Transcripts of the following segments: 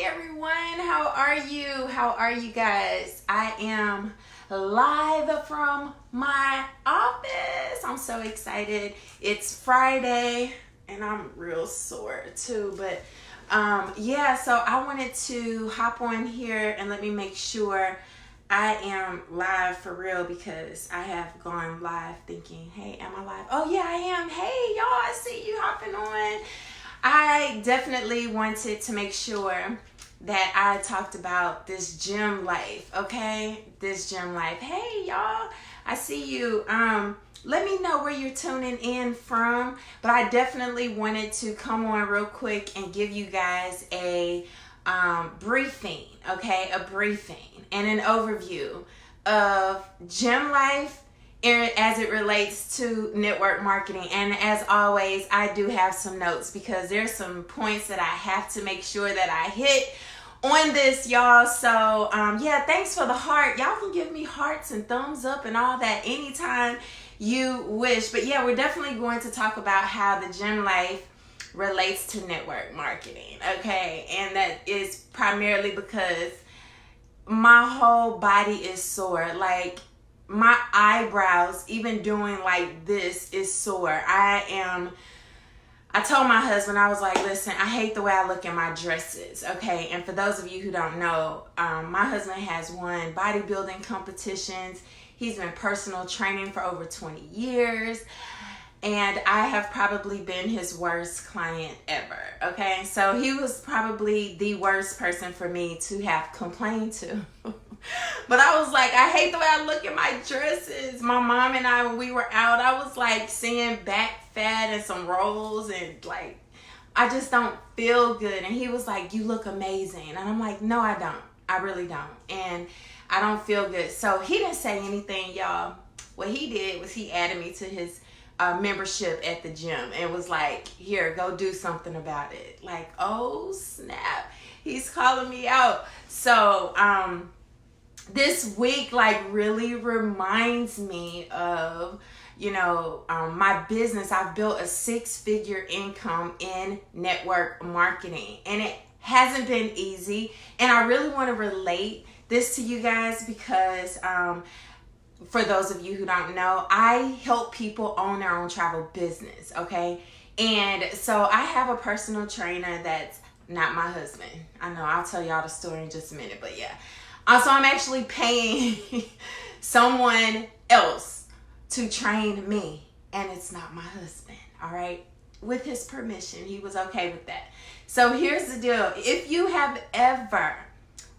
everyone. How are you? How are you guys? I am live from my office. I'm so excited. It's Friday and I'm real sore too, but so I wanted to hop on here and let me make sure I am live for real, because I have gone live thinking, hey, am I live? Oh yeah, I am. Hey y'all, I see you hopping on. I definitely wanted to make sure that I talked about this gym life, okay? This gym life. Hey y'all, I see you. Let me know where you're tuning in from, but I definitely wanted to come on real quick and give you guys a briefing, okay? A briefing and an overview of gym life as it relates to network marketing. And as always, I do have some notes because there's some points that I have to make sure that I hit on this, y'all. So thanks for the heart. Y'all can give me hearts and thumbs up and all that anytime you wish. But yeah, we're definitely going to talk about how the gym life relates to network marketing, okay? And that is primarily because my whole body is sore. Like, my eyebrows, even doing like this, is sore. I told my husband, I was like, listen, I hate the way I look in my dresses, okay? And for those of you who don't know, my husband has won bodybuilding competitions. He's been personal training for over 20 years. And I have probably been his worst client ever, okay? So he was probably the worst person for me to have complained to. But I was like, I hate the way I look at my dresses. My mom and I, when we were out, I was like seeing back fat and some rolls, and like, I just don't feel good. And he was like, you look amazing. And I'm like, no, I don't. I really don't. And I don't feel good. So he didn't say anything, y'all. What he did was he added me to his membership at the gym and was like, here, go do something about it. Like, oh snap, he's calling me out. So this week like really reminds me of my business. I've built a 6-figure income in network marketing, and it hasn't been easy. And I really want to relate this to you guys because for those of you who don't know, I help people own their own travel business, okay? And so I have a personal trainer that's not my husband. I know, I'll tell y'all the story in just a minute, but yeah. So I'm actually paying someone else to train me, and it's not my husband, all right? With his permission, he was okay with that. So here's the deal. If you have ever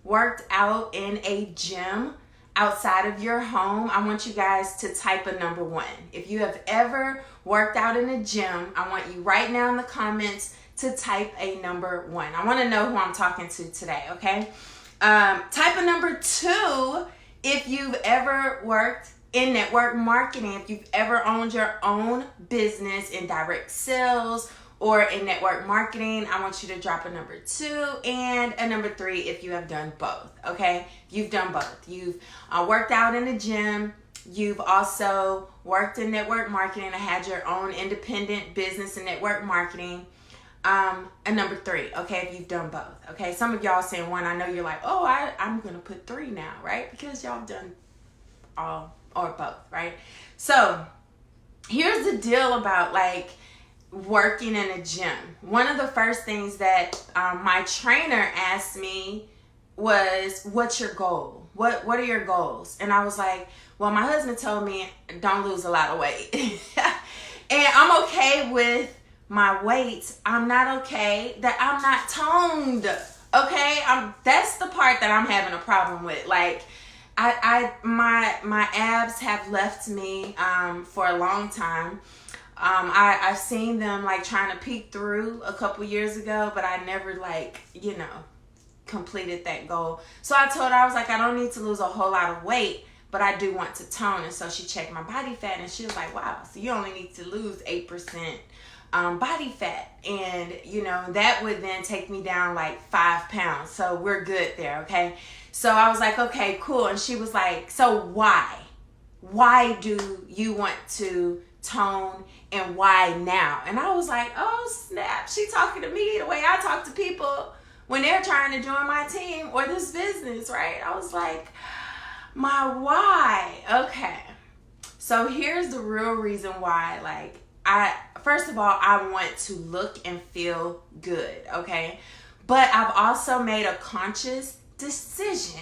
worked out in a gym outside of your home, I want you guys to type a number 1. If you have ever worked out in a gym, I want you right now in the comments to type a number 1. I want to know who I'm talking to today, okay? Type a number 2 if you've ever worked in network marketing, if you've ever owned your own business in direct sales or in network marketing. I want you to drop a number 2 and a number 3 if you have done both, okay? You've done both. You've worked out in a gym. You've also worked in network marketing and had your own independent business in network marketing. A number 3, okay, if you've done both, okay? Some of y'all saying 1. I know you're like, oh, I'm going to put 3 now, right? Because y'all have done all or both, right? So here's the deal about like working in a gym. One of the first things that my trainer asked me was, what's your goal? What are your goals? And I was like, well, my husband told me don't lose a lot of weight. And I'm okay with my weight. I'm not okay that I'm not toned, okay? That's the part that I'm having a problem with. Like, my abs have left me for a long time. I've seen them like trying to peek through a couple years ago, but I never completed that goal. So I told her, I was like, I don't need to lose a whole lot of weight, but I do want to tone. And so she checked my body fat and she was like, wow, so you only need to lose 8% body fat. And that would then take me down like 5 pounds. So we're good there, okay? So I was like, okay, cool. And she was like, so why do you want to tone and why now? And I was like, oh snap, she talking to me the way I talk to people when they're trying to join my team or this business, right? I was like, my why. Okay. So here's the real reason why. Like, first of all, I want to look and feel good, okay? But I've also made a conscious decision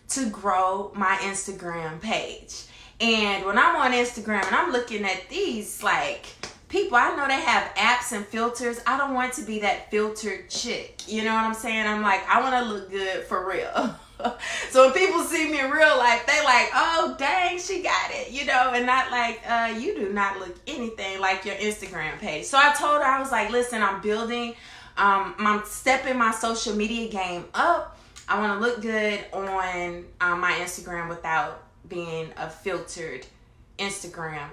to grow my Instagram page. And when I'm on Instagram and I'm looking at these, like, people, I know they have apps and filters. I don't want to be that filtered chick. You know what I'm saying? I'm like, I want to look good for real. So when people see me in real life, they like, oh, dang, she got it, you know, and not like, you do not look anything like your Instagram page. So I told her, I was like, listen, I'm building, I'm stepping my social media game up. I want to look good on my Instagram without being a filtered Instagram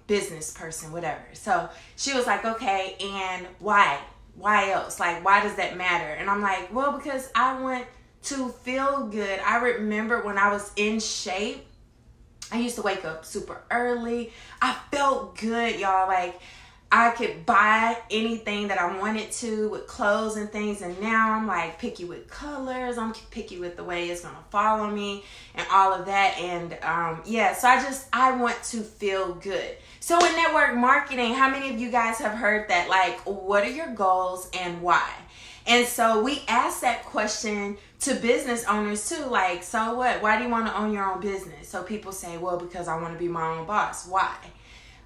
business person, whatever. So she was like, okay, and why? Why else? Like, why does that matter? And I'm like, well, because I want to feel good. I remember when I was in shape, I used to wake up super early. I felt good, y'all. Like, I could buy anything that I wanted to with clothes and things, and now I'm like picky with colors. I'm picky with the way it's gonna follow me and all of that. And yeah, so I want to feel good. So in network marketing, how many of you guys have heard that? Like, what are your goals and why? And so we ask that question to business owners too. Like, so what? Why do you want to own your own business? So people say, well, because I want to be my own boss. Why?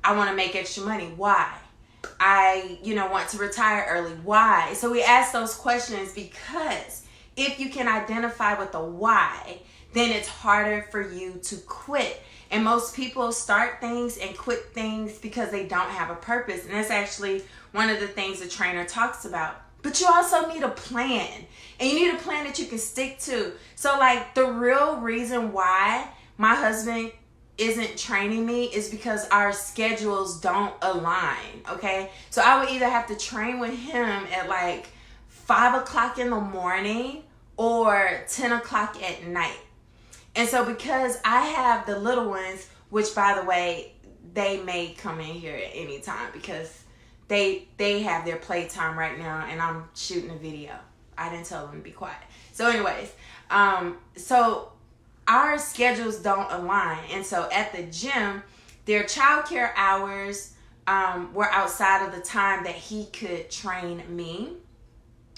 I want to make extra money. Why? I, want to retire early. Why? So we ask those questions because if you can identify with the why, then it's harder for you to quit. And most people start things and quit things because they don't have a purpose. And that's actually one of the things the trainer talks about. But you also need a plan, and you need a plan that you can stick to. So like the real reason why my husband isn't training me is because our schedules don't align, okay? So I would either have to train with him at like 5 o'clock in the morning or 10 o'clock at night. And so because I have the little ones, which by the way, they may come in here at any time because they have their playtime right now and I'm shooting a video. I didn't tell them to be quiet. So anyways, so our schedules don't align. And so at the gym, their childcare hours were outside of the time that he could train me.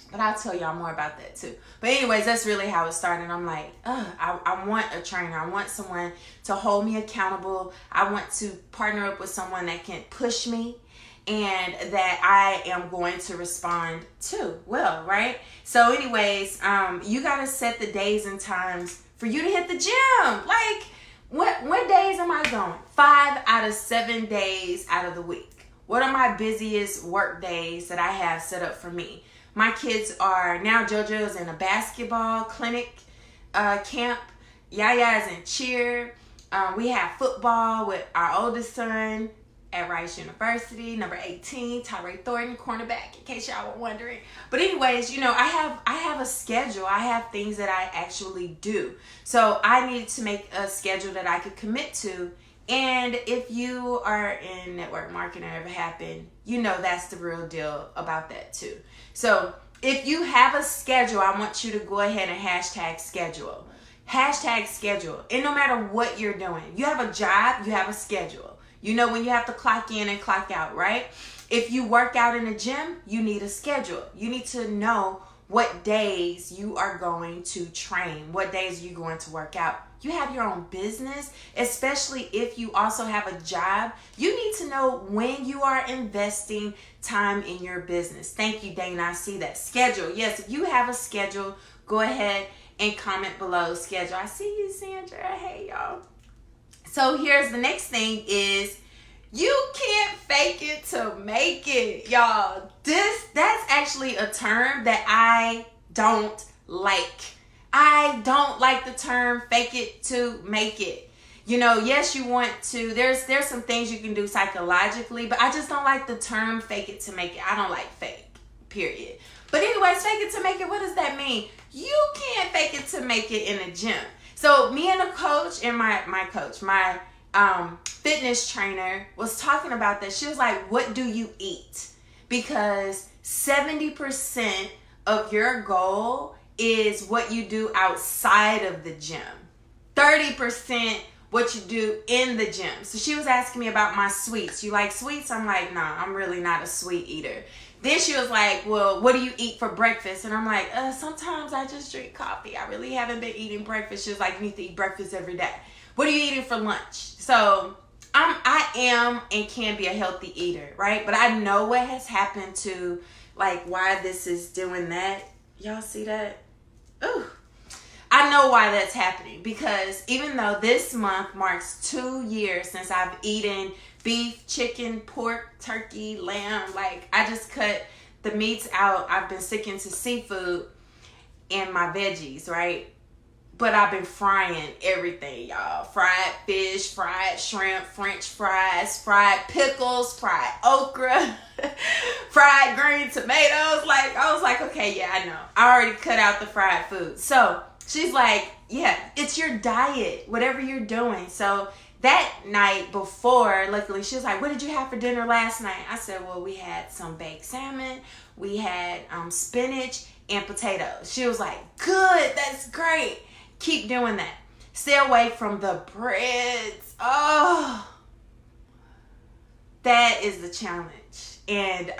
But I'll tell y'all more about that too. But anyways, that's really how it started. I'm like, I want a trainer. I want someone to hold me accountable. I want to partner up with someone that can push me and that I am going to respond to well, right? So anyways, you got to set the days and times for you to hit the gym. Like, what days am I going? 5 out of 7 days out of the week. What are my busiest work days that I have set up for me? My kids are, now JoJo's in a basketball clinic camp. Yaya's in cheer. We have football with our oldest son at Rice University, number 18, Tyree Thornton, cornerback, in case y'all were wondering. But anyways, I have a schedule. I have things that I actually do. So I needed to make a schedule that I could commit to. And if you are in network marketing or ever happened, that's the real deal about that too. So if you have a schedule, I want you to go ahead and hashtag schedule. Hashtag schedule. And no matter what you're doing, you have a job, you have a schedule. You know when you have to clock in and clock out, right? If you work out in a gym, you need a schedule. You need to know what days you are going to train, what days you're going to work out. You have your own business, especially if you also have a job. You need to know when you are investing time in your business. Thank you, Dana. I see that. Schedule. Yes, if you have a schedule, go ahead and comment below schedule. I see you, Sandra. Hey, y'all. So here's the next thing is you can't fake it to make it, y'all. That's actually a term that I don't like. I don't like the term fake it to make it. Yes, you want to. There's some things you can do psychologically, but I just don't like the term fake it to make it. I don't like fake, period. But anyways, fake it to make it, what does that mean? You can't fake it to make it in a gym. So me and a coach and my coach, my fitness trainer was talking about that. She was like, what do you eat? Because 70% of your goal is what you do outside of the gym. 30% what you do in the gym. So she was asking me about my sweets. You like sweets? I'm like, nah, I'm really not a sweet eater. Then she was like, well, what do you eat for breakfast? And I'm like, sometimes I just drink coffee. I really haven't been eating breakfast. She was like, you need to eat breakfast every day. What are you eating for lunch? So I am and can be a healthy eater, right? But I know what has happened to, like, why this is doing that. Y'all see that? Ooh. I know why that's happening, because even though this month marks 2 years since I've eaten beef, chicken, pork, turkey, lamb, like I just cut the meats out. I've been sticking to seafood and my veggies, right? But I've been frying everything, y'all. Fried fish, fried shrimp, French fries, fried pickles, fried okra, fried green tomatoes. Like, I was like, okay, yeah, I know. I already cut out the fried food. So she's like, yeah, it's your diet, whatever you're doing. So that night before, luckily, she was like, what did you have for dinner last night? I said, well, we had some baked salmon, we had spinach and potatoes. She was like, good, that's great. Keep doing that. Stay away from the breads. Oh, that is the challenge. And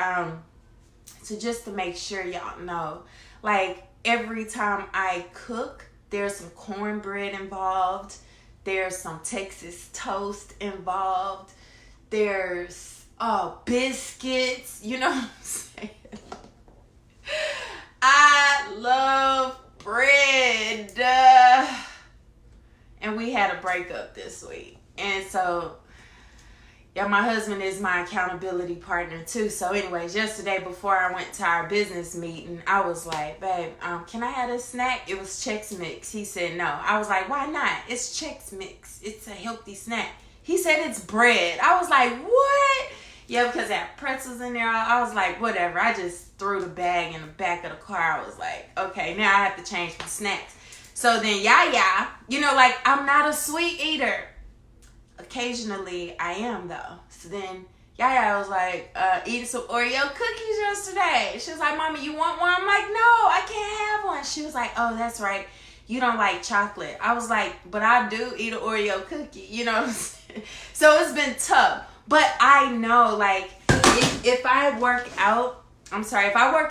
so just to make sure y'all know, like every time I cook, there's some cornbread involved. There's some Texas toast involved. There's biscuits. You know what I'm saying? I love bread. And we had a breakup this week. And so, yeah, my husband is my accountability partner too. So anyways, yesterday before I went to our business meeting, I was like, babe, can I have a snack? It was Chex Mix. He said no. I was like, why not? It's Chex Mix. It's a healthy snack. He said it's bread. I was like, what? Yeah, because it had pretzels in there. I was like, whatever. I just threw the bag in the back of the car. I was like, okay, now I have to change my snacks. So then Yaya, you know, like I'm not a sweet eater. Occasionally I am though. So then Yaya was like, eating some Oreo cookies yesterday. She was like, Mommy, you want one? I'm like, no, I can't have one. She was like, oh, that's right. You don't like chocolate. I was like, but I do eat an Oreo cookie. You know what I'm saying? So it's been tough. But I know, like, if I work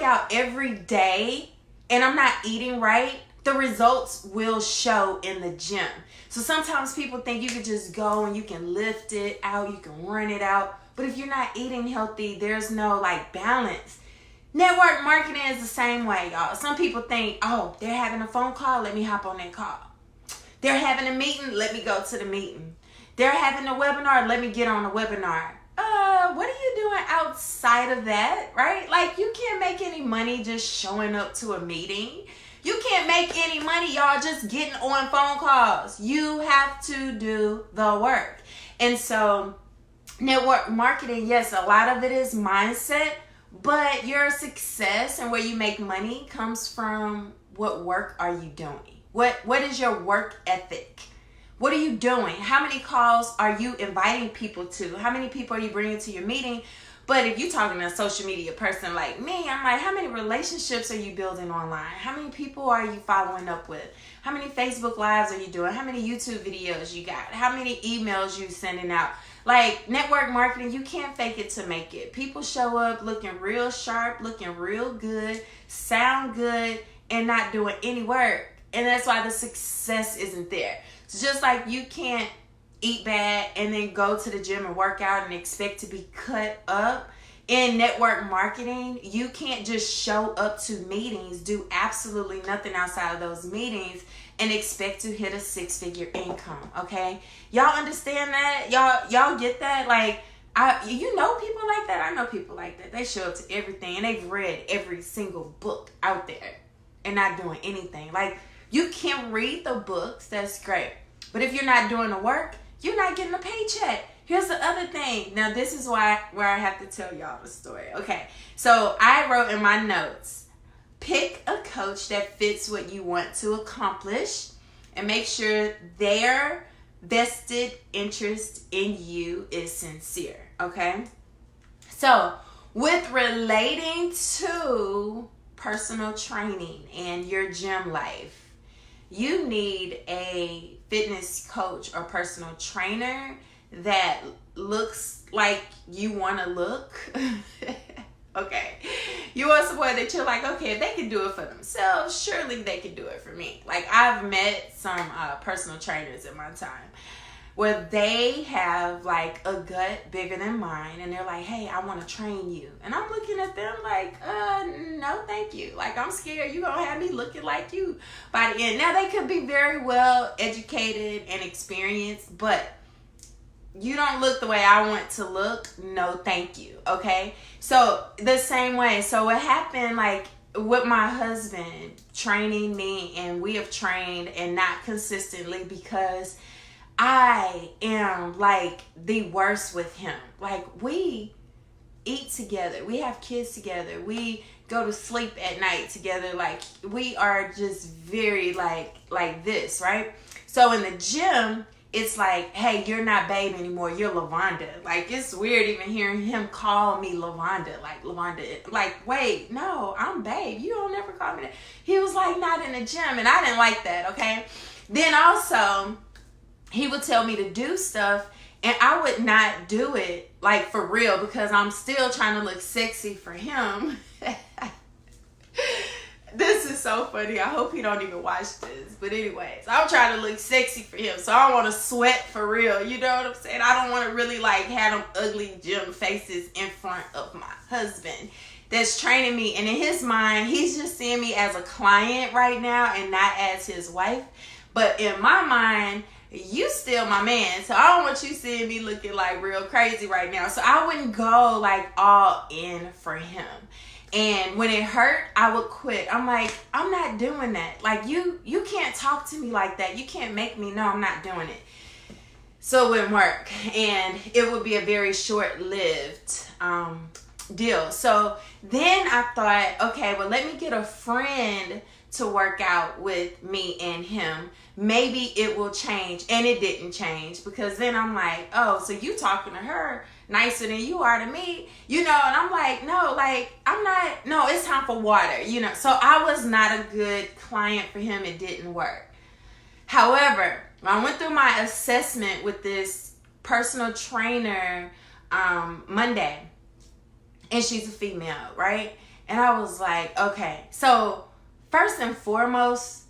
out every day and I'm not eating right, the results will show in the gym. So sometimes people think you can just go and you can lift it out, you can run it out. But if you're not eating healthy, there's no like balance. Network marketing is the same way, y'all. Some people think, oh, they're having a phone call, let me hop on that call. They're having a meeting, let me go to the meeting. They're having a webinar, let me get on a webinar. What are you doing outside of that, right? Like, you can't make any money just showing up to a meeting. You can't make any money, y'all, just getting on phone calls. You have to do the work. And so network marketing, yes, a lot of it is mindset, but your success and where you make money comes from what work are you doing? What is your work ethic? What are you doing? How many calls are you inviting people to? How many people are you bringing to your meeting? But if you're talking to a social media person like me, I'm like, how many relationships are you building online? How many people are you following up with? How many Facebook Lives are you doing? How many YouTube videos you got? How many emails you sending out? Like, network marketing, you can't fake it to make it. People show up looking real sharp, looking real good, sound good, and not doing any work. And that's why the success isn't there. So just like you can't eat bad and then go to the gym and work out and expect to be cut up, in network marketing, you can't just show up to meetings, do absolutely nothing outside of those meetings, and expect to hit a 6-figure income. Okay, y'all understand that? Y'all get that? Like, you know people like that. I know people like that. They show up to everything and they've read every single book out there and not doing anything. Like, you can read the books, that's great, but if you're not doing the work, you're not getting a paycheck. Here's the other thing. Now, this is where I have to tell y'all the story. Okay, so I wrote in my notes, pick a coach that fits what you want to accomplish and make sure their vested interest in you is sincere, okay? So, with relating to personal training and your gym life, you need a fitness coach or personal trainer that looks like you want to look. Okay. You want someone that you're like, okay, if they can do it for themselves, surely they can do it for me. Like, I've met some personal trainers in my time where they have like a gut bigger than mine, and they're like, hey, I want to train you. And I'm looking at them like, no, thank you. Like, I'm scared you're going to have me looking like you by the end. Now, they could be very well educated and experienced, but you don't look the way I want to look. No, thank you. Okay. So the same way. So what happened, like with my husband training me, and we have trained and not consistently because I am like the worst with him. Like, we eat together. We have kids together. We go to sleep at night together. Like, we are just very like this, right? So in the gym, it's like, hey, you're not Babe anymore. You're LaVonda. Like, it's weird even hearing him call me LaVonda. Like, LaVonda. Like, wait, no, I'm Babe. You don't ever call me that. He was like, not in the gym. And I didn't like that, okay? Then also, he would tell me to do stuff, and I would not do it, like, for real, because I'm still trying to look sexy for him. This is so funny. I hope he don't even watch this. But anyways, I'm trying to look sexy for him. So I don't want to sweat for real. You know what I'm saying? I don't want to really like have them ugly gym faces in front of my husband that's training me. And in his mind, he's just seeing me as a client right now and not as his wife. But in my mind, you still my man. So I don't want you seeing me looking like real crazy right now. So I wouldn't go like all in for him. And when it hurt, I would quit. I'm like, I'm not doing that. Like, you can't talk to me like that. You can't make me know I'm not doing it. So it wouldn't work. And it would be a very short-lived deal. So then I thought, okay, well, let me get a friend to work out with me and him. Maybe it will change. And it didn't change, because then I'm like, oh, so you talking to her nicer than you are to me, you know? And I'm like, no, like, I'm not, no, it's time for water, you know? So I was not a good client for him. It didn't work. However, I went through my assessment with this personal trainer Monday, and she's a female, right? And I was like, okay, so first and foremost,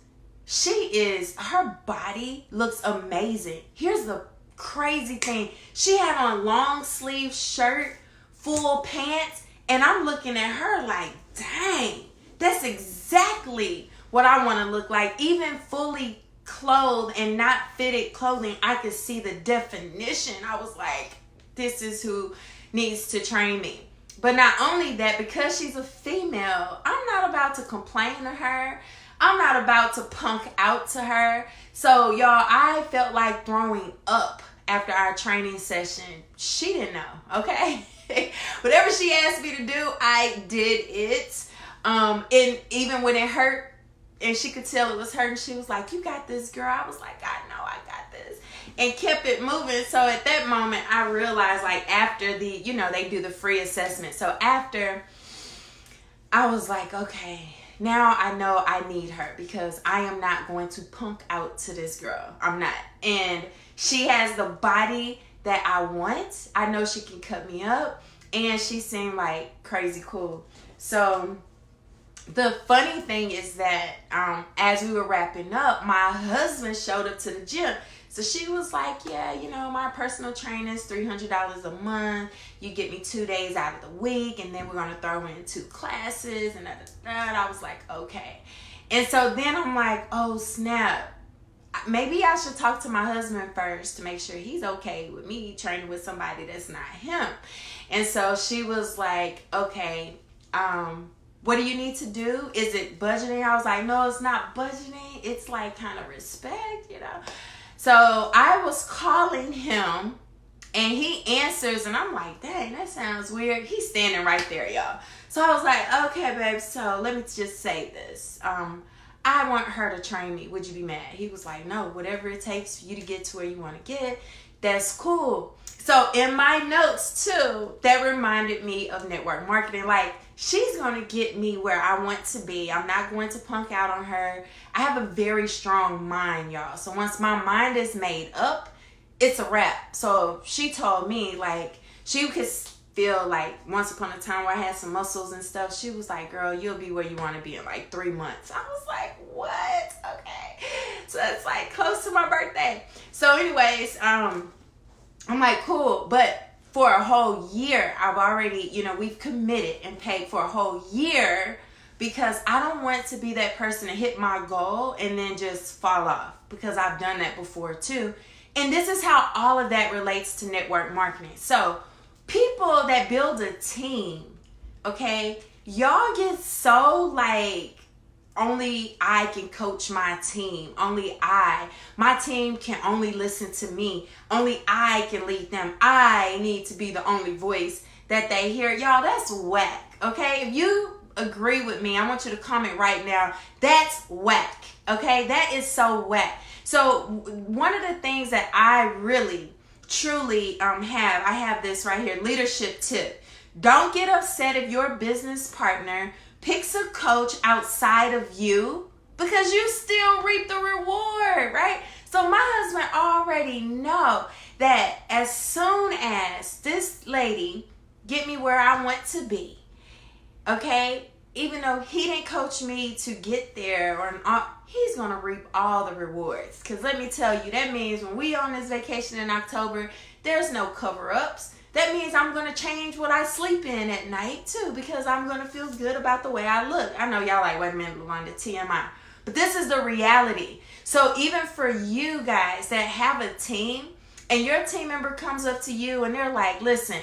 her body looks amazing. Here's the crazy thing. She had on a long sleeve shirt, full pants, and I'm looking at her like, dang, that's exactly what I want to look like. Even fully clothed and not fitted clothing, I could see the definition. I was like, this is who needs to train me. But not only that, because she's a female, I'm not about to complain to her. I'm not about to punk out to her. So, y'all, I felt like throwing up after our training session. She didn't know, okay? Whatever she asked me to do, I did it. And even when it hurt, and she could tell it was hurting, she was like, you got this, girl. I was like, I know I got this. And kept it moving. So at that moment, I realized, like, after the, you know, they do the free assessment. So after, I was like, okay, now I know I need her, because I am not going to punk out to this girl. I'm not. And she has the body that I want. I know she can cut me up. And she seemed like crazy cool. So the funny thing is that as we were wrapping up, my husband showed up to the gym. So she was like, yeah, you know, my personal trainer is $300 a month. You get me 2 days out of the week, and then we're going to throw in 2 classes. And I was like, okay. And so then I'm like, oh, snap. Maybe I should talk to my husband first to make sure he's okay with me training with somebody that's not him. And so she was like, okay, what do you need to do? Is it budgeting? I was like, no, it's not budgeting. It's like kind of respect, you know. So I was calling him, and he answers, and I'm like, dang, that sounds weird. He's standing right there, y'all. So I was like, okay, babe, so let me just say this. I want her to train me. Would you be mad? He was like, no, whatever it takes for you to get to where you want to get, that's cool. So in my notes, too, that reminded me of network marketing. Like, she's going to get me where I want to be. I'm not going to punk out on her. I have a very strong mind, y'all. So once my mind is made up, it's a wrap. So she told me, like, she could feel like once upon a time where I had some muscles and stuff, she was like, girl, you'll be where you want to be in like 3 months. I was like, what? Okay. So it's like close to my birthday. So anyways, I'm like, cool. But for a whole year, I've already, we've committed and paid for a whole year because I don't want to be that person to hit my goal and then just fall off, because I've done that before too. And this is how all of that relates to network marketing. So people that build a team, okay, y'all get so like, only I can coach my team. My team can only listen to me. Only I can lead them. I need to be the only voice that they hear. Y'all, that's whack, okay? If you agree with me, I want you to comment right now. That's whack, okay? That is so whack. So one of the things that I really, truly I have this right here, leadership tip. Don't get upset if your business partner picks a coach outside of you, because you still reap the reward, right? So my husband already know that as soon as this lady get me where I want to be, okay, even though he didn't coach me to get there, he's gonna reap all the rewards. Because let me tell you, that means when we on this vacation in October, there's no cover-ups. That means I'm going to change what I sleep in at night too, because I'm going to feel good about the way I look. I know y'all like, wait a minute, Lawanda, TMI. But this is the reality. So even for you guys that have a team and your team member comes up to you and they're like, listen,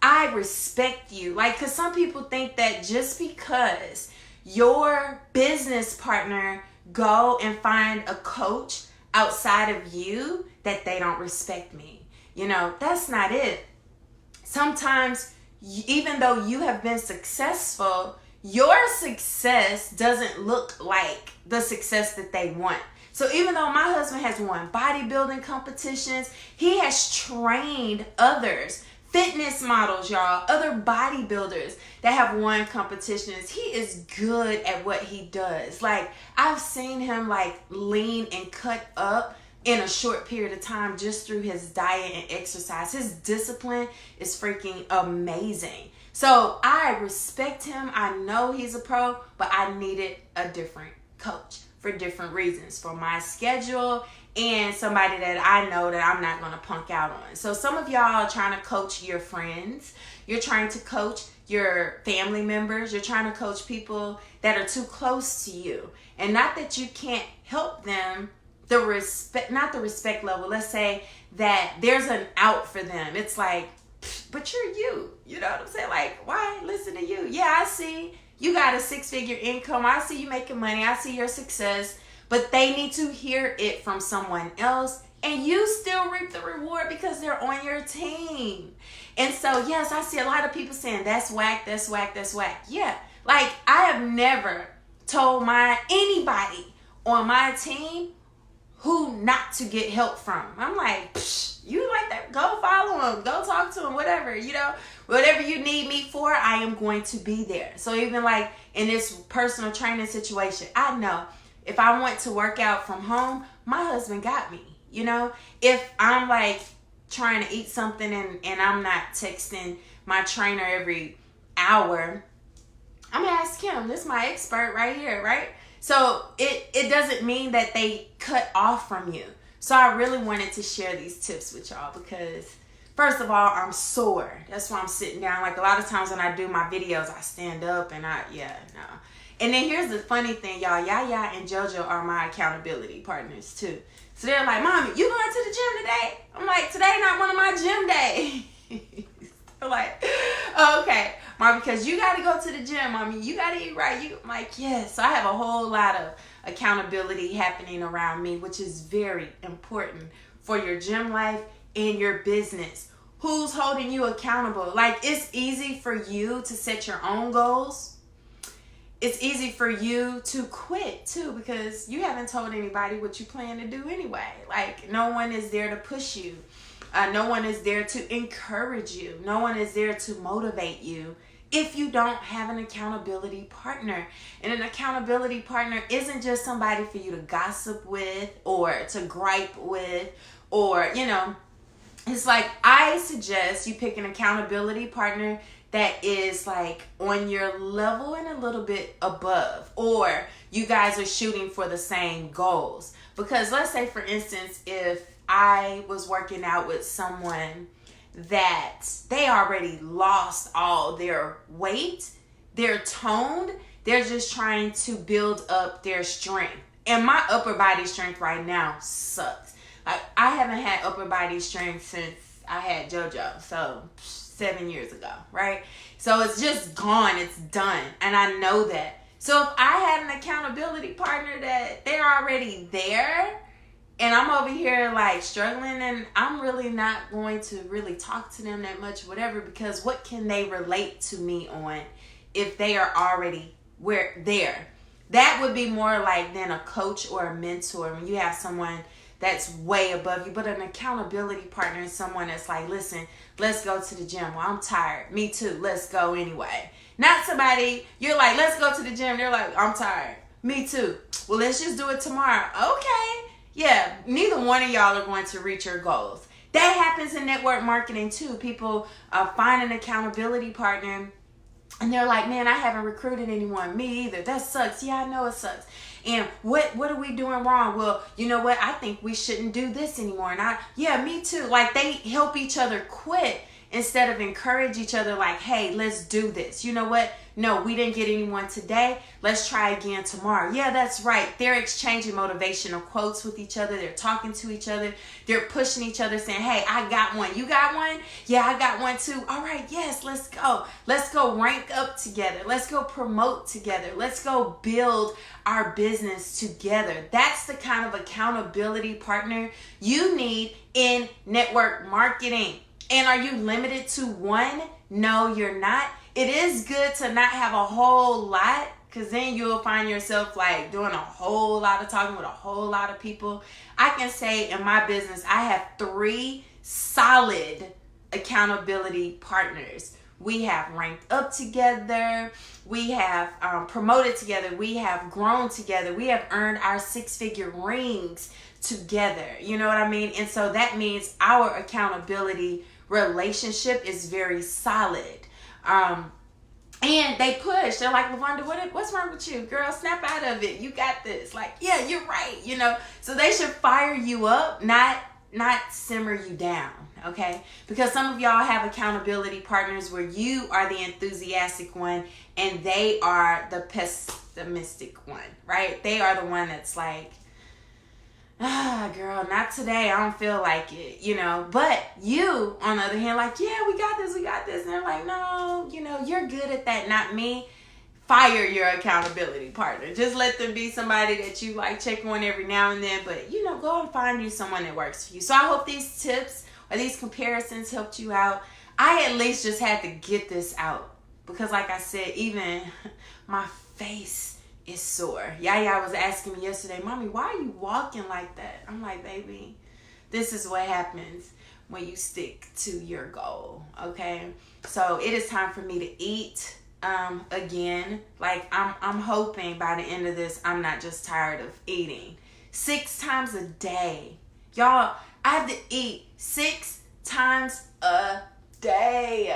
I respect you. Like, because some people think that just because your business partner go and find a coach outside of you, that they don't respect me. That's not it. Sometimes, even though you have been successful, your success doesn't look like the success that they want. So even though my husband has won bodybuilding competitions, he has trained others, fitness models, y'all, other bodybuilders that have won competitions. He is good at what he does. Like, I've seen him like lean and cut up in a short period of time just through his diet and exercise. His discipline is freaking amazing. So I respect him. I know he's a pro, but I needed a different coach for different reasons, for my schedule and somebody that I know that I'm not going to punk out on. So some of y'all are trying to coach your friends. You're trying to coach your family members. You're trying to coach people that are too close to you. And not that you can't help them, not the respect level. Let's say that there's an out for them. It's like, but you're you. You know what I'm saying? Like, why listen to you? Yeah, I see you got a 6-figure income. I see you making money. I see your success. But they need to hear it from someone else. And you still reap the reward because they're on your team. And so, yes, I see a lot of people saying, that's whack, that's whack, that's whack. Yeah, like I have never told anybody on my team who not to get help from. I'm like, you like that? Go follow him. Go talk to him. Whatever, whatever you need me for, I am going to be there. So even like in this personal training situation, I know if I want to work out from home, my husband got me. If I'm like trying to eat something and I'm not texting my trainer every hour, I'm gonna ask him. This is my expert right here, right? So it doesn't mean that they cut off from you. So I really wanted to share these tips with y'all because, first of all, I'm sore. That's why I'm sitting down. Like a lot of times when I do my videos, I stand up and And then here's the funny thing, y'all. Yaya and JoJo are my accountability partners too. So they're like, Mommy, you going to the gym today? I'm like, today not one of my gym days. They're like, oh, okay, Mom, because you got to go to the gym, Mommy. You got to eat right. I'm like, yes. So I have a whole lot of accountability happening around me, which is very important for your gym life and your business. Who's holding you accountable? Like, it's easy for you to set your own goals. It's easy for you to quit too because you haven't told anybody what you plan to do anyway. Like, no one is there to push you. No one is there to encourage you. No one is there to motivate you if you don't have an accountability partner. And an accountability partner isn't just somebody for you to gossip with or to gripe with, or, you know, it's like, I suggest you pick an accountability partner that is like on your level and a little bit above, or you guys are shooting for the same goals. Because let's say, for instance, if I was working out with someone that they already lost all their weight, they're toned, they're just trying to build up their strength. And my upper body strength right now sucks. Like, I haven't had upper body strength since I had JoJo, so 7 years ago, right? So it's just gone, it's done, and I know that. So if I had an accountability partner that they're already there, and I'm over here like struggling, and I'm really not going to really talk to them that much, whatever, because what can they relate to me on if they are already there? That would be more like than a coach or a mentor, when you have someone that's way above you. But an accountability partner is someone that's like, listen, let's go to the gym. Well, I'm tired. Me too. Let's go anyway. Not somebody, you're like, let's go to the gym. They're like, I'm tired. Me too. Well, let's just do it tomorrow. Okay. Yeah, neither one of y'all are going to reach your goals. That happens in network marketing too. People find an accountability partner and they're like, man, I haven't recruited anyone. Me either. That sucks. Yeah, I know it sucks. And what are we doing wrong? Well, you know what? I think we shouldn't do this anymore. And yeah, me too. Like, they help each other quit instead of encourage each other like, hey, let's do this. You know what? No, we didn't get anyone today. Let's try again tomorrow. Yeah, that's right. They're exchanging motivational quotes with each other. They're talking to each other. They're pushing each other, saying, hey, I got one. You got one? Yeah, I got one too. All right, yes, let's go. Let's go rank up together. Let's go promote together. Let's go build our business together. That's the kind of accountability partner you need in network marketing. And are you limited to one? No, you're not. It is good to not have a whole lot, because then you'll find yourself like doing a whole lot of talking with a whole lot of people. I can say in my business, I have 3 solid accountability partners. We have ranked up together. We have promoted together. We have grown together. We have earned our 6-figure rings together. You know what I mean? And so that means our accountability relationship is very solid. And they push. They're like, LaVonda, what's wrong with you? Girl, snap out of it. You got this. Like, yeah, you're right. You know, so they should fire you up, not simmer you down. Okay? Because some of y'all have accountability partners where you are the enthusiastic one and they are the pessimistic one, right? They are the one that's like, girl, not today. I don't feel like it, you know. But you, on the other hand, like, yeah, we got this. And they're like, no, you know, you're good at that, not me. Fire your accountability partner. Just let them be somebody that you like check on every now and then. But, you know, go and find you someone that works for you. So I hope these tips or these comparisons helped you out. I at least just had to get this out. Because like I said, even my face is sore. Yaya was asking me yesterday, Mommy, why are you walking like that? I'm like, baby, this is what happens when you stick to your goal, okay? So it is time for me to eat again. Like, I'm hoping by the end of this, I'm not just tired of eating. 6 times a day. Y'all, I have to eat 6 times a day.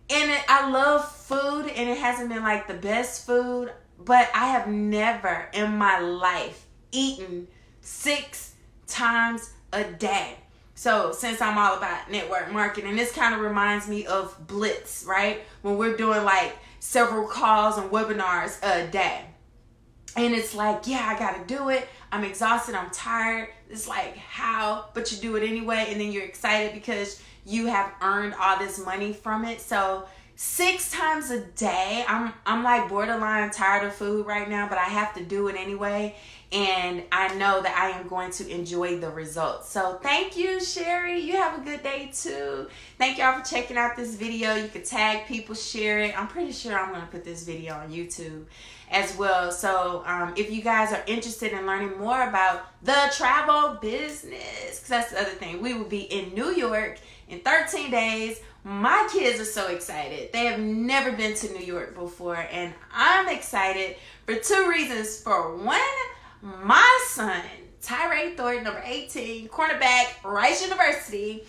And I love food, and it hasn't been like the best food, but I have never in my life eaten 6 times a day. So since I'm all about network marketing, this kind of reminds me of Blitz, right? When we're doing like several calls and webinars a day. And it's like, yeah, I got to do it. I'm exhausted. I'm tired. It's like, how? But you do it anyway. And then you're excited because you have earned all this money from it. So 6 times a day, I'm like borderline tired of food right now, but I have to do it anyway. And I know that I am going to enjoy the results. So thank you, Sherry. You have a good day too. Thank y'all for checking out this video. You can tag people, share it. I'm pretty sure I'm going to put this video on YouTube as well. So if you guys are interested in learning more about the travel business, because that's the other thing, we will be in New York in 13 days My kids are so excited. They have never been to New York before, and I'm excited for two reasons. For one, my son, Tyree Thornton, number 18, cornerback, Rice University,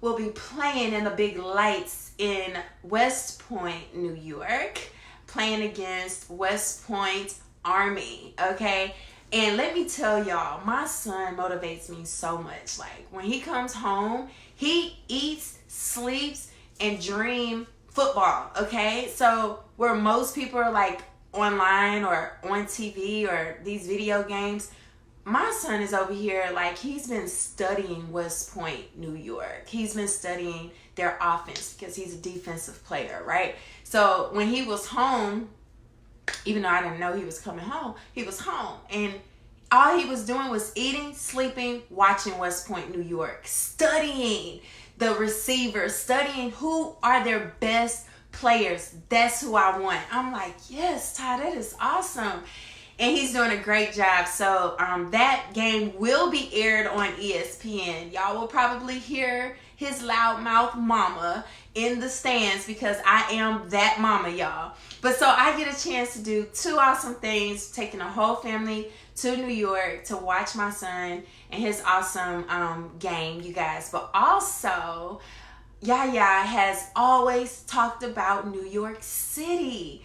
will be playing in the big lights in West Point, New York, playing against West Point Army, okay? And let me tell y'all, my son motivates me so much. Like, when he comes home, he eats, sleeps, and dream football, okay? So where most people are like online or on TV or these video games, my son is over here like he's been studying West Point, New York. He's been studying their offense because he's a defensive player, right? So when he was home, even though I didn't know he was coming home, he was home. And all he was doing was eating, sleeping, watching West Point, New York, studying the receivers, studying who are their best players. That's who I want. I'm like, yes, Ty, that is awesome. And he's doing a great job. So that game will be aired on ESPN. Y'all will probably hear his loudmouth mama in the stands because I am that mama, y'all. But so I get a chance to do two awesome things, taking a whole family to New York to watch my son and his awesome game, you guys. But also, Yaya has always talked about New York City.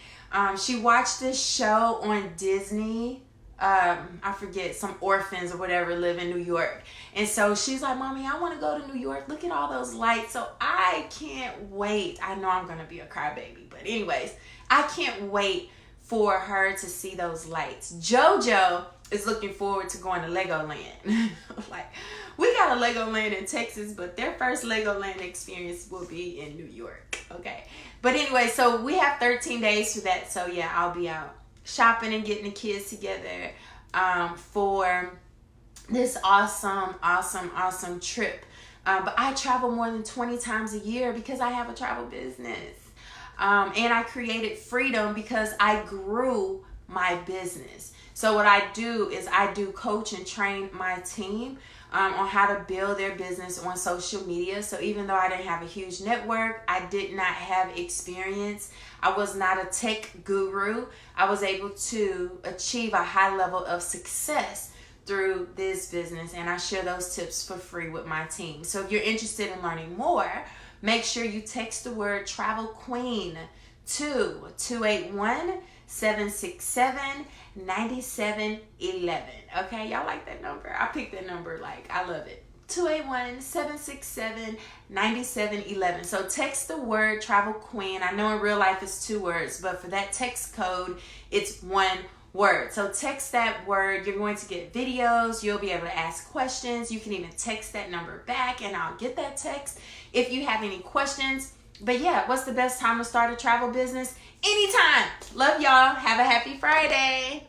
She watched this show on Disney. I forget, some orphans or whatever live in New York. And so she's like, Mommy, I want to go to New York. Look at all those lights. So I can't wait. I know I'm going to be a crybaby. But anyways, I can't wait for her to see those lights. JoJo is looking forward to going to Legoland. Like, we got a Legoland in Texas, but their first Legoland experience will be in New York. Okay. But anyway, so we have 13 days for that. So yeah, I'll be out shopping and getting the kids together for this awesome trip. But I travel more than 20 times a year because I have a travel business. And I created freedom because I grew my business. So what I do is I do coach and train my team on how to build their business on social media. So even though I didn't have a huge network, I did not have experience, I was not a tech guru, I was able to achieve a high level of success through this business, and I share those tips for free with my team. So if you're interested in learning more, make sure you text the word TravelQueen to 281-767-9711. Okay, y'all like that number? I picked that number, like, I love it. 281-767-9711. So text the word TravelQueen. I know in real life it's 2 words, but for that text code, it's 1 word. So text that word. You're going to get videos. You'll be able to ask questions. You can even text that number back and I'll get that text if you have any questions. But yeah, what's the best time to start a travel business? Anytime. Love y'all. Have a happy Friday.